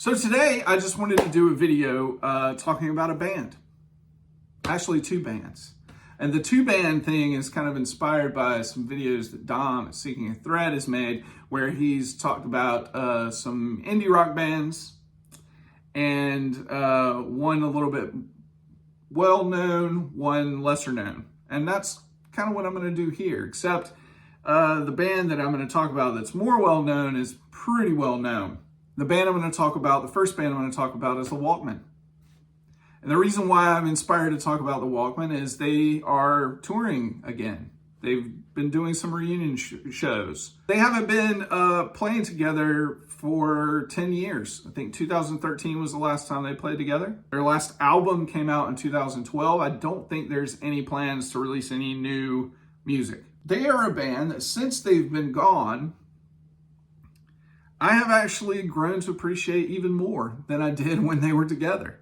So today I just wanted to do a video talking about a band, actually two bands. And the two band thing is kind of inspired by some videos that Dom at Seeking a Thread has made, where he's talked about some indie rock bands and one a little bit well-known, one lesser known. And that's kind of what I'm going to do here, except the band that I'm going to talk about that's more well-known is pretty well-known. The band I'm going to talk about, the first band I'm going to talk about is the Walkmen. And the reason why I'm inspired to talk about the Walkmen is they are touring again. They've been doing some reunion shows. They haven't been playing together for 10 years. I think 2013 was the last time they played together. Their last album came out in 2012. I don't think there's any plans to release any new music. They are a band that since they've been gone, I have actually grown to appreciate even more than I did when they were together.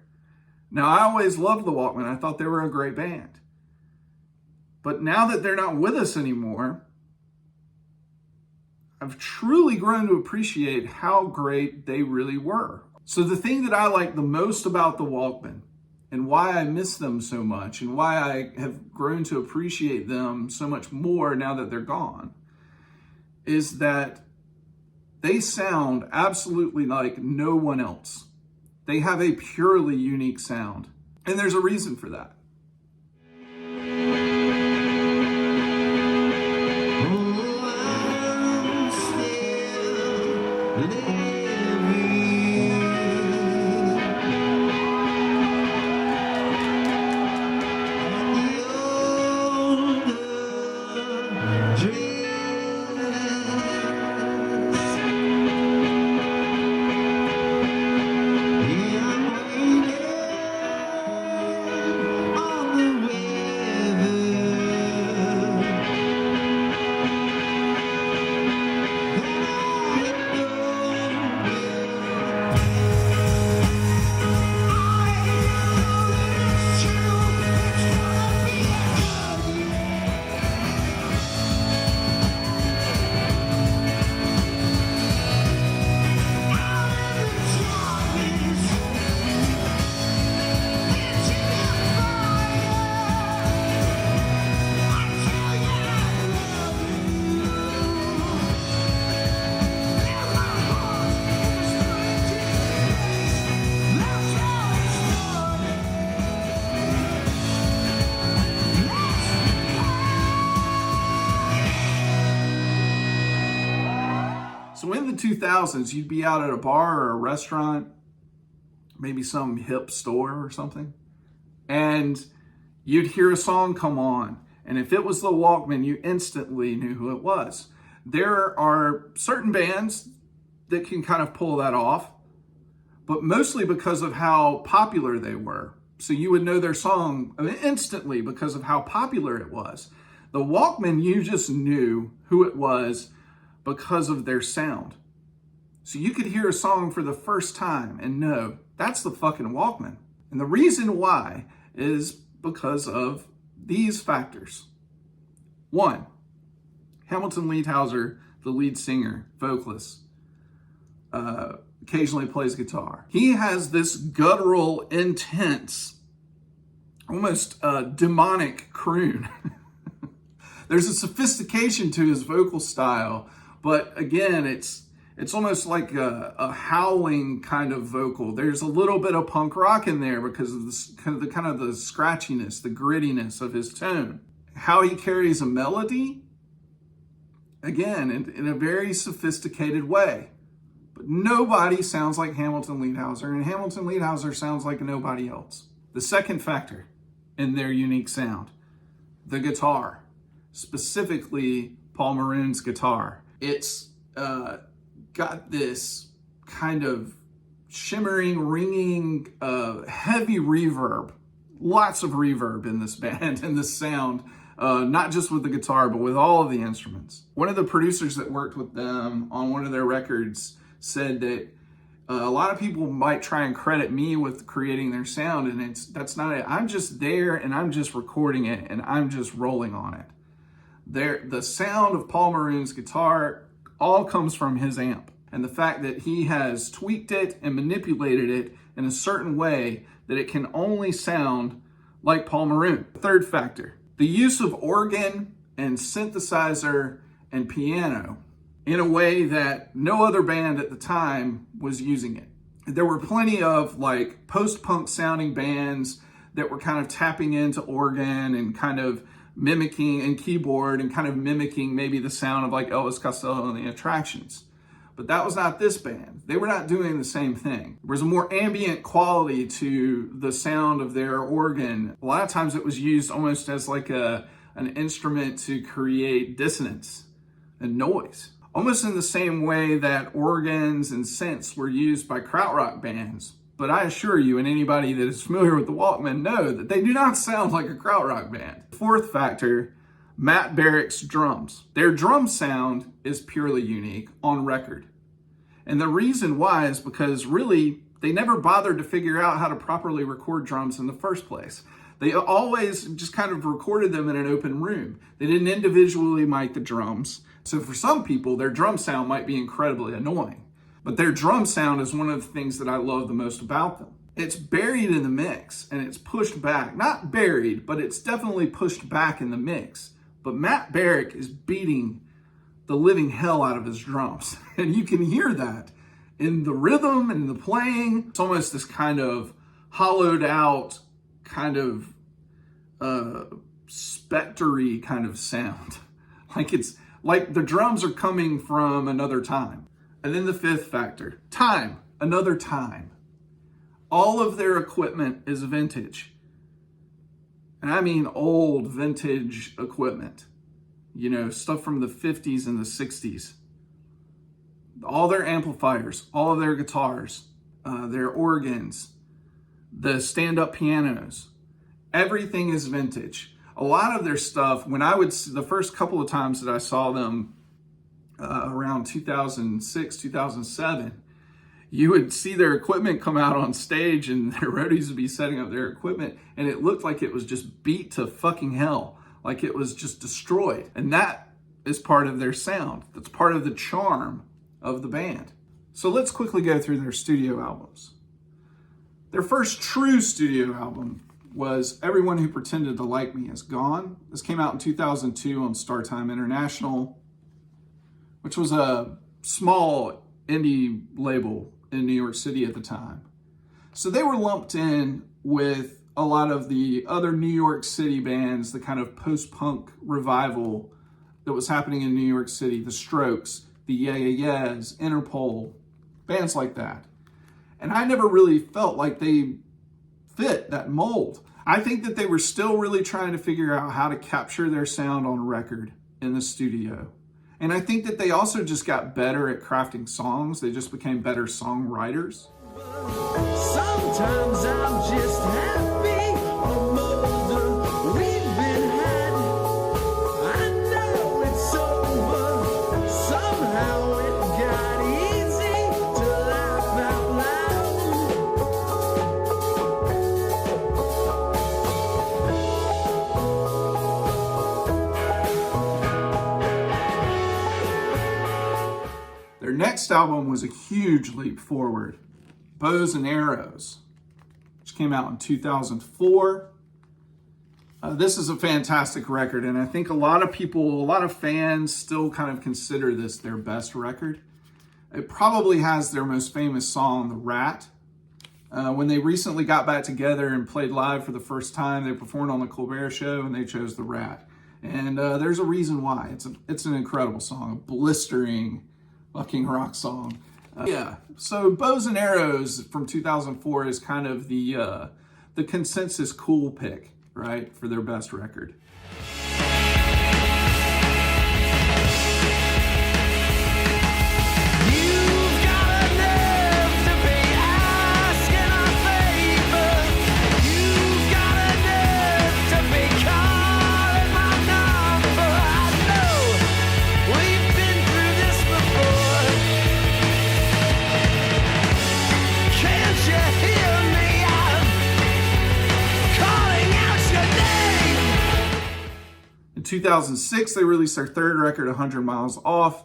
Now, I always loved the Walkmen. I thought they were a great band. But now that they're not with us anymore, I've truly grown to appreciate how great they really were. So the thing that I like the most about the Walkmen and why I miss them so much and why I have grown to appreciate them so much more now that they're gone is that they sound absolutely like no one else. They have a purely unique sound, and there's a reason for that. So in the 2000s, you'd be out at a bar or a restaurant, maybe some hip store or something, and you'd hear a song come on. And if it was the Walkmen, you instantly knew who it was. There are certain bands that can kind of pull that off, but mostly because of how popular they were. So you would know their song instantly because of how popular it was. The Walkmen, you just knew who it was because of their sound. So you could hear a song for the first time and know that's the fucking Walkmen. And the reason why is because of these factors. One, Hamilton Leithauser, the lead singer, vocalist, occasionally plays guitar. He has this guttural, intense, almost demonic croon. There's a sophistication to his vocal style, but again, it's almost like a howling kind of vocal. There's a little bit of punk rock in there because of this kind of the scratchiness, the grittiness of his tone. How he carries a melody, again, in a very sophisticated way. But nobody sounds like Hamilton Leithauser, and Hamilton Leithauser sounds like nobody else. The second factor in their unique sound, the guitar, specifically Paul Maroon's guitar. It's got this kind of shimmering, ringing, heavy reverb. Lots of reverb in this band and this sound, not just with the guitar, but with all of the instruments. One of the producers that worked with them on one of their records said that a lot of people might try and credit me with creating their sound, and that's not it. I'm just there and I'm just recording it and I'm just rolling on it. The sound of Paul Maroon's guitar all comes from his amp. and the fact that he has tweaked it and manipulated it in a certain way that it can only sound like Paul Maroon. Third factor, the use of organ and synthesizer and piano in a way that no other band at the time was using it. There were plenty of like post-punk sounding bands that were kind of tapping into organ and kind of mimicking, and keyboard and kind of mimicking maybe the sound of like Elvis Costello and the Attractions. But that was not this band. They were not doing the same thing. There was a more ambient quality to the sound of their organ. A lot of times it was used almost as like an instrument to create dissonance and noise. Almost in the same way that organs and synths were used by krautrock bands. But I assure you, and anybody that is familiar with the Walkmen know that they do not sound like a krautrock band. Fourth factor, Matt Barrick's drums. Their drum sound is purely unique on record. And the reason why is because really, they never bothered to figure out how to properly record drums in the first place. They always just kind of recorded them in an open room. They didn't individually mic the drums. So for some people, their drum sound might be incredibly annoying. But their drum sound is one of the things that I love the most about them. It's buried in the mix and it's pushed back. Not buried, but it's definitely pushed back in the mix. But Matt Barrick is beating the living hell out of his drums. And you can hear that in the rhythm and the playing. It's almost this kind of hollowed out, kind of spectre-y kind of sound. Like it's like the drums are coming from another time. And then the fifth factor, time, another time. All of their equipment is vintage. And I mean old vintage equipment. You know, stuff from the 50s and the 60s. All their amplifiers, all of their guitars, their organs, the stand-up pianos, everything is vintage. A lot of their stuff, the first couple of times that I saw them around 2006, 2007, you would see their equipment come out on stage and their roadies would be setting up their equipment and it looked like it was just beat to fucking hell. Like it was just destroyed. And that is part of their sound. That's part of the charm of the band. So let's quickly go through their studio albums. Their first true studio album was Everyone Who Pretended to Like Me Is Gone. This came out in 2002 on StarTime International, which was a small indie label in New York City at the time. So they were lumped in with a lot of the other New York City bands, the kind of post-punk revival that was happening in New York City, the Strokes, the Yeah Yeah Yeahs, Interpol, bands like that. And I never really felt like they fit that mold. I think that they were still really trying to figure out how to capture their sound on record in the studio. And I think that they also just got better at crafting songs. They just became better songwriters. Sometimes I'm just happy I'm older. We've been had. I know it's over. Somehow it got easy to laugh out loud. Their next album was a huge leap forward. Bows and Arrows, which came out in 2004. This is a fantastic record, and I think a lot of fans still kind of consider this their best record. It probably has their most famous song, The Rat. When they recently got back together and played live for the first time, they performed on the Colbert Show, and they chose The Rat. And there's a reason why. It's an incredible song, a blistering fucking rock song. So Bows and Arrows from 2004 is kind of the consensus cool pick, right, for their best record. In 2006, they released their third record, 100 Miles Off.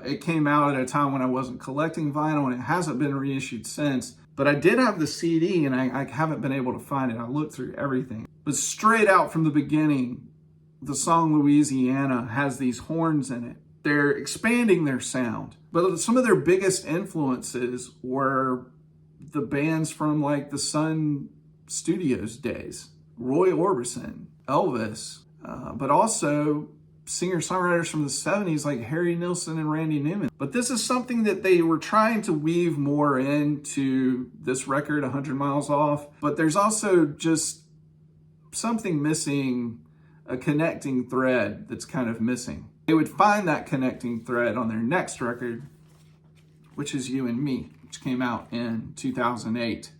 It came out at a time when I wasn't collecting vinyl, and it hasn't been reissued since. But I did have the CD, and I haven't been able to find it. I looked through everything. But straight out from the beginning, the song Louisiana has these horns in it. They're expanding their sound. But some of their biggest influences were the bands from like the Sun Studios days. Roy Orbison, Elvis, but also singer-songwriters from the 70s like Harry Nilsson and Randy Newman. But this is something that they were trying to weave more into this record, 100 Miles Off. But there's also just something missing, a connecting thread that's kind of missing. They would find that connecting thread on their next record, which is You and Me, which came out in 2008.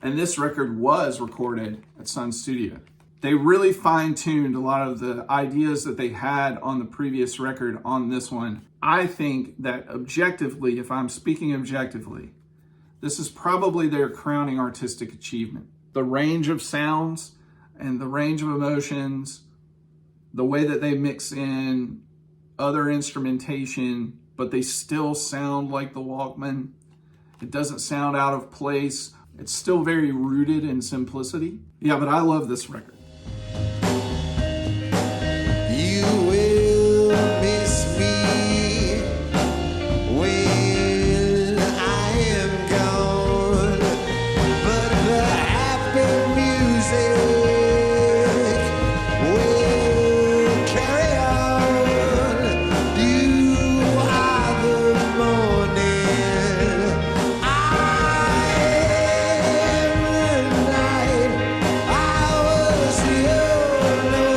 And this record was recorded at Sun Studio. They really fine-tuned a lot of the ideas that they had on the previous record on this one. I think that objectively, if I'm speaking objectively, this is probably their crowning artistic achievement. The range of sounds and the range of emotions, the way that they mix in other instrumentation, but they still sound like the Walkmen. It doesn't sound out of place. It's still very rooted in simplicity. Yeah, but I love this record. You will miss me when I am gone, but the happy music will carry on. You are the morning, I am the night. I was the only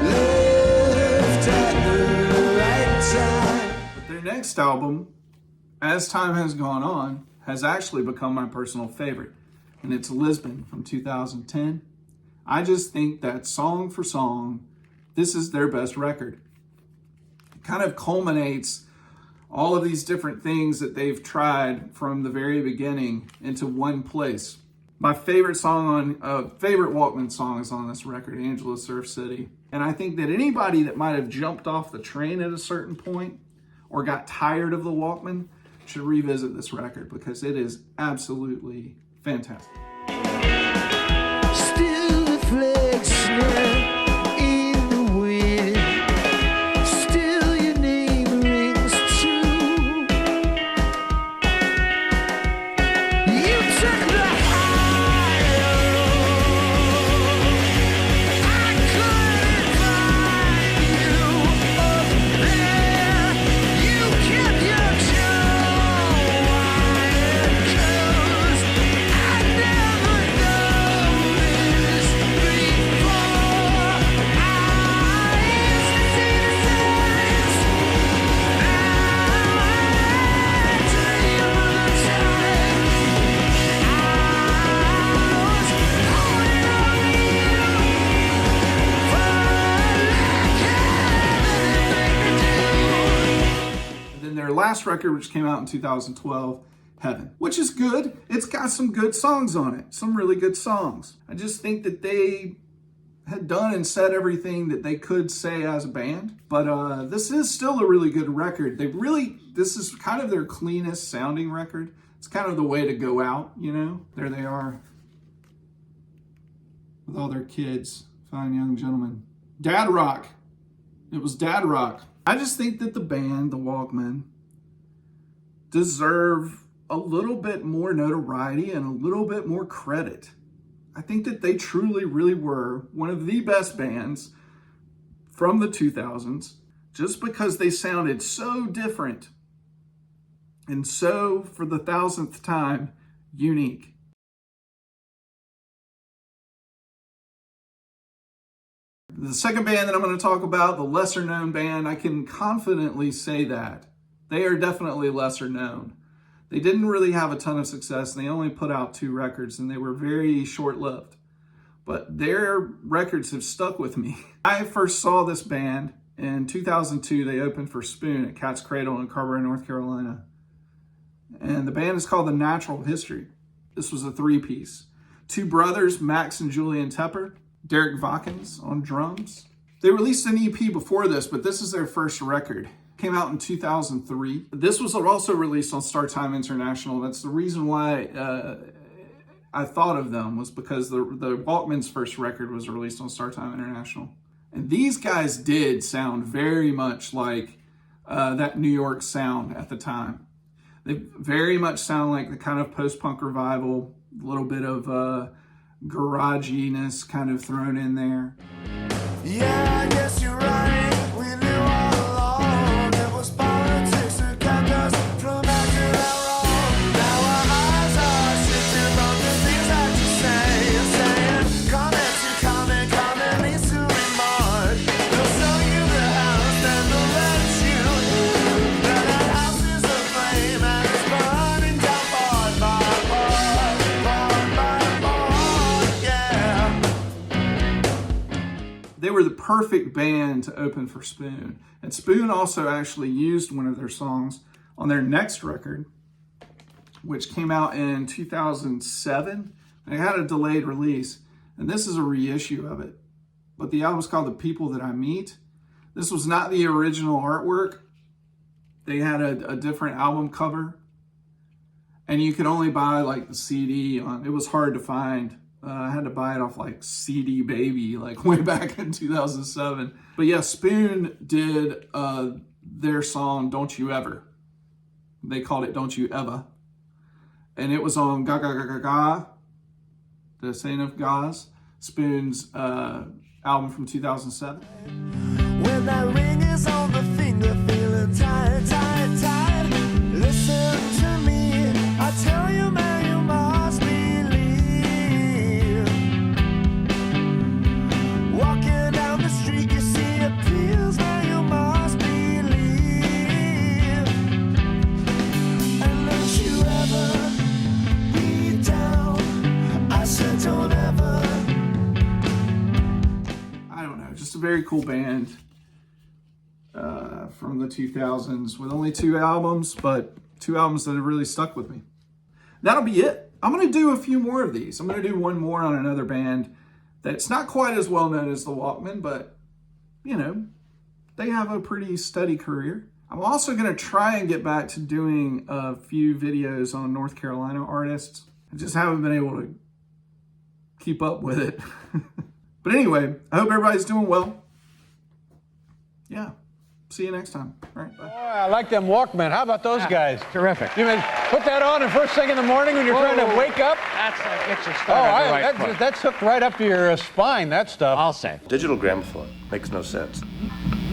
one left at the right time. But their next album, as time has gone on, has actually become my personal favorite. And it's Lisbon from 2010. I just think that song for song, this is their best record. It kind of culminates all of these different things that they've tried from the very beginning into one place. My favorite favorite Walkman song is on this record, Angela Surf City. And I think that anybody that might have jumped off the train at a certain point or got tired of the Walkman should revisit this record because it is absolutely fantastic. Still the flags snap in the wind. Still your name rings true. You took the high road. I couldn't find you up there. You kept your jaw wide closed. I never noticed before. I used to see the signs. Now I dream of the time I was holding on to you for like And then their last record, which came out in 2012, Heaven, which is good. It's got some good songs on it, some really good songs. I just think that they had done and said everything that they could say as a band, but this is still a really good record. This is kind of their cleanest sounding record. It's kind of the way to go out, you know? There they are with all their kids, fine young gentlemen. Dad rock. It was dad rock. I just think that the band, the Walkmen, deserve a little bit more notoriety and a little bit more credit. I think that they truly, really were one of the best bands from the 2000s just because they sounded so different and so, for the 1000th time, unique. The second band that I'm going to talk about, the lesser known band, I can confidently say that. They are definitely lesser known. They didn't really have a ton of success, and they only put out 2 records, and they were very short-lived. But their records have stuck with me. I first saw this band in 2002. They opened for Spoon at Cat's Cradle in Carberry, North Carolina. And the band is called The Natural History. This was a 3-piece. 2 brothers, Max and Julian Tepper, Derek Vakins on drums. They released an EP before this, but this is their first record. Came out in 2003. This was also released on StarTime International. That's the reason why I thought of them, was because the Walkmen's first record was released on StarTime International. And these guys did sound very much like that New York sound at the time. They very much sound like the kind of post-punk revival, a little bit of garaginess kind of thrown in there. Yeah, I guess you're right. We knew all along it was politics that kept us from acting out wrong. Now our eyes are shifting from the things that you say. You're saying comment to comment, comment leads to remark. They'll show you the house, then they'll let you in. Now that house is aflame and it's burning down part by part, part by part, yeah. They were the perfect band to open for Spoon. And Spoon also actually used one of their songs on their next record, which came out in 2007. They had a delayed release, and this is a reissue of it. But the album's called The People That I Meet. This was not the original artwork. They had a different album cover, and you could only buy like the CD on. It was hard to find. I had to buy it off like CD Baby, like way back in 2007. But yeah, Spoon did their song Don't You Ever. They called it Don't You Ever. And it was on Ga Ga Ga Ga Ga, the Saint of Gaz, Spoon's album from 2007. When that ring is on the finger, feeling tired, tired, tired. Listen to me, I tell you, man, you must believe. Walking down the street, you see appeals, man, you must believe. And don't you ever be down. I said, don't ever. I don't know, just a very cool band from the 2000s with only 2 albums, but 2 albums that have really stuck with me. That'll be it. I'm going to do a few more of these. I'm going to do one more on another band that's not quite as well known as the Walkmen, but, you know, they have a pretty steady career. I'm also going to try and get back to doing a few videos on North Carolina artists. I just haven't been able to keep up with it. But anyway, I hope everybody's doing well. Yeah. See you next time. All right, bye. Boy, I like them Walkmen. How about those guys? Terrific. You mean put that on and first thing in the morning when you're trying to wake up? That's gets you started on the right foot. That's hooked right up to your spine, that stuff. I'll say. Digital gramophone makes no sense.